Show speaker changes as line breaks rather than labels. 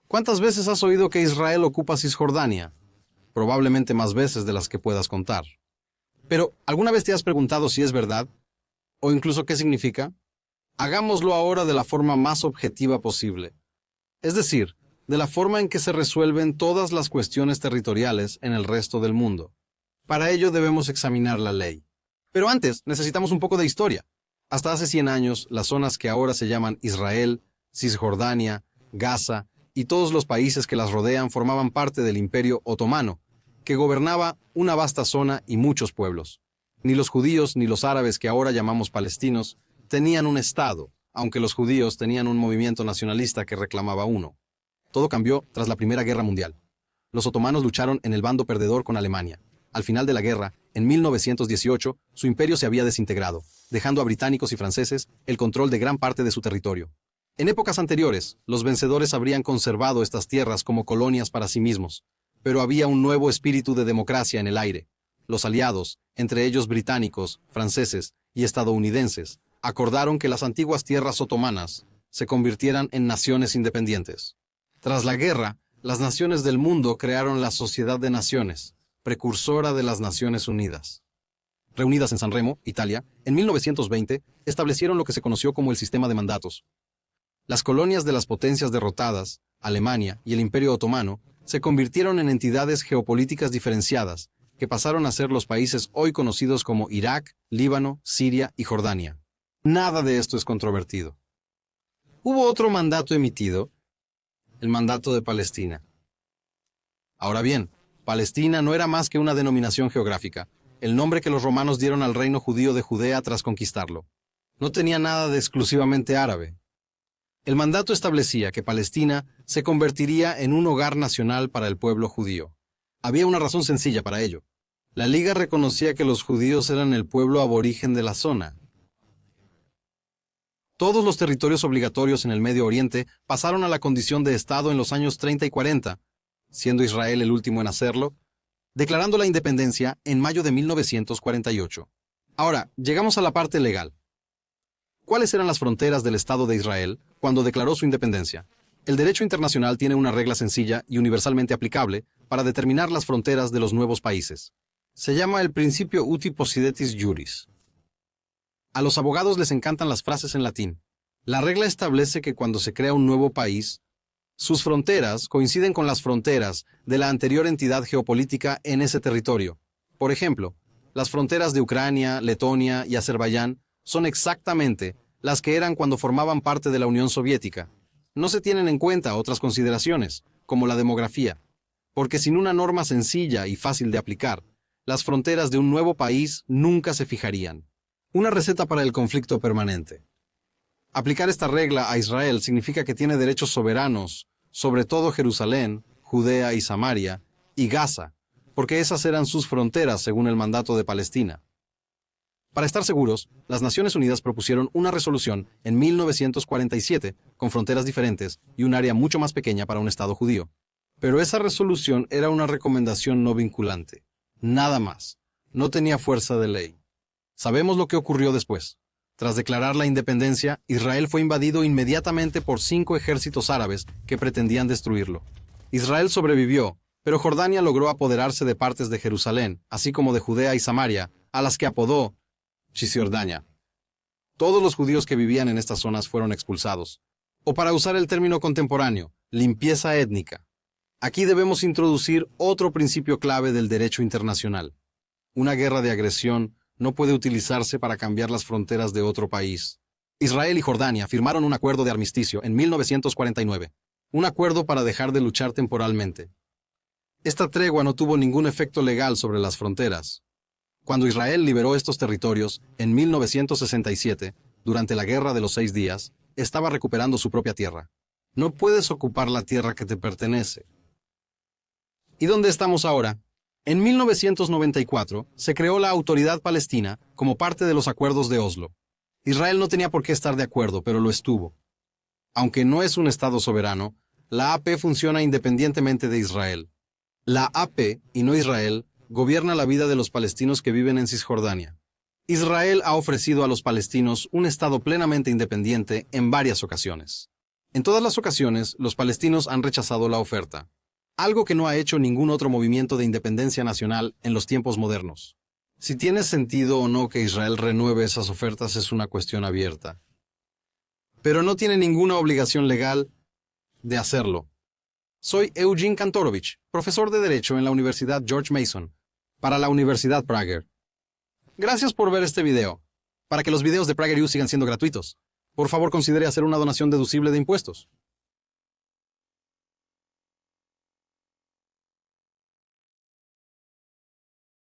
¿Cuántas veces has oído que Israel ocupa Cisjordania? Probablemente más veces de las que puedas contar. Pero, ¿alguna vez te has preguntado si es verdad? ¿O incluso qué significa? Hagámoslo ahora de la forma más objetiva posible. Es decir, de la forma en que se resuelven todas las cuestiones territoriales en el resto del mundo. Para ello debemos examinar la ley. Pero antes necesitamos un poco de historia. Hasta hace 100 años, las zonas que ahora se llaman Israel, Cisjordania, Gaza y todos los países que las rodean formaban parte del Imperio Otomano, que gobernaba una vasta zona y muchos pueblos. Ni los judíos ni los árabes que ahora llamamos palestinos tenían un Estado, aunque los judíos tenían un movimiento nacionalista que reclamaba uno. Todo cambió tras la Primera Guerra Mundial. Los otomanos lucharon en el bando perdedor con Alemania. Al final de la guerra, en 1918, su imperio se había desintegrado, dejando a británicos y franceses el control de gran parte de su territorio. En épocas anteriores, los vencedores habrían conservado estas tierras como colonias para sí mismos, pero había un nuevo espíritu de democracia en el aire. Los aliados, entre ellos británicos, franceses y estadounidenses, acordaron que las antiguas tierras otomanas se convirtieran en naciones independientes. Tras la guerra, las naciones del mundo crearon la Sociedad de Naciones, precursora de las Naciones Unidas. Reunidas en San Remo, Italia, en 1920, establecieron lo que se conoció como el sistema de mandatos. Las colonias de las potencias derrotadas, Alemania y el Imperio Otomano, se convirtieron en entidades geopolíticas diferenciadas, que pasaron a ser los países hoy conocidos como Irak, Líbano, Siria y Jordania. Nada de esto es controvertido. Hubo otro mandato emitido, el mandato de Palestina. Ahora bien, Palestina no era más que una denominación geográfica, el nombre que los romanos dieron al reino judío de Judea tras conquistarlo. No tenía nada de exclusivamente árabe. El mandato establecía que Palestina se convertiría en un hogar nacional para el pueblo judío. Había una razón sencilla para ello. La Liga reconocía que los judíos eran el pueblo aborigen de la zona. Todos los territorios obligatorios en el Medio Oriente pasaron a la condición de Estado en los años 30 y 40, siendo Israel el último en hacerlo, declarando la independencia en mayo de 1948. Ahora, llegamos a la parte legal. ¿Cuáles eran las fronteras del Estado de Israel cuando declaró su independencia? El derecho internacional tiene una regla sencilla y universalmente aplicable para determinar las fronteras de los nuevos países. Se llama el principio uti possidetis juris. A los abogados les encantan las frases en latín. La regla establece que cuando se crea un nuevo país, sus fronteras coinciden con las fronteras de la anterior entidad geopolítica en ese territorio. Por ejemplo, las fronteras de Ucrania, Letonia y Azerbaiyán son exactamente las que eran cuando formaban parte de la Unión Soviética. No se tienen en cuenta otras consideraciones, como la demografía, porque sin una norma sencilla y fácil de aplicar, las fronteras de un nuevo país nunca se fijarían. Una receta para el conflicto permanente. Aplicar esta regla a Israel significa que tiene derechos soberanos, sobre todo Jerusalén, Judea y Samaria, y Gaza, porque esas eran sus fronteras según el mandato de Palestina. Para estar seguros, las Naciones Unidas propusieron una resolución en 1947 con fronteras diferentes y un área mucho más pequeña para un Estado judío. Pero esa resolución era una recomendación no vinculante. Nada más. No tenía fuerza de ley. Sabemos lo que ocurrió después. Tras declarar la independencia, Israel fue invadido inmediatamente por 5 ejércitos árabes que pretendían destruirlo. Israel sobrevivió, pero Jordania logró apoderarse de partes de Jerusalén, así como de Judea y Samaria, a las que apodó Cisjordania. Todos los judíos que vivían en estas zonas fueron expulsados. O para usar el término contemporáneo, limpieza étnica. Aquí debemos introducir otro principio clave del derecho internacional. Una guerra de agresión no puede utilizarse para cambiar las fronteras de otro país. Israel y Jordania firmaron un acuerdo de armisticio en 1949, un acuerdo para dejar de luchar temporalmente. Esta tregua no tuvo ningún efecto legal sobre las fronteras. Cuando Israel liberó estos territorios, en 1967, durante la Guerra de los 6 días, estaba recuperando su propia tierra. No puedes ocupar la tierra que te pertenece. ¿Y dónde estamos ahora? En 1994 se creó la Autoridad Palestina como parte de los acuerdos de Oslo. Israel no tenía por qué estar de acuerdo, pero lo estuvo. Aunque no es un Estado soberano, la AP funciona independientemente de Israel. La AP, y no Israel, gobierna la vida de los palestinos que viven en Cisjordania. Israel ha ofrecido a los palestinos un Estado plenamente independiente en varias ocasiones. En todas las ocasiones, los palestinos han rechazado la oferta, algo que no ha hecho ningún otro movimiento de independencia nacional en los tiempos modernos. Si tiene sentido o no que Israel renueve esas ofertas es una cuestión abierta, pero no tiene ninguna obligación legal de hacerlo. Soy Eugene Kantorovich, profesor de Derecho en la Universidad George Mason, para la Universidad Prager. Gracias por ver este video. Para que los videos de PragerU sigan siendo gratuitos, por favor considere hacer una donación deducible de impuestos.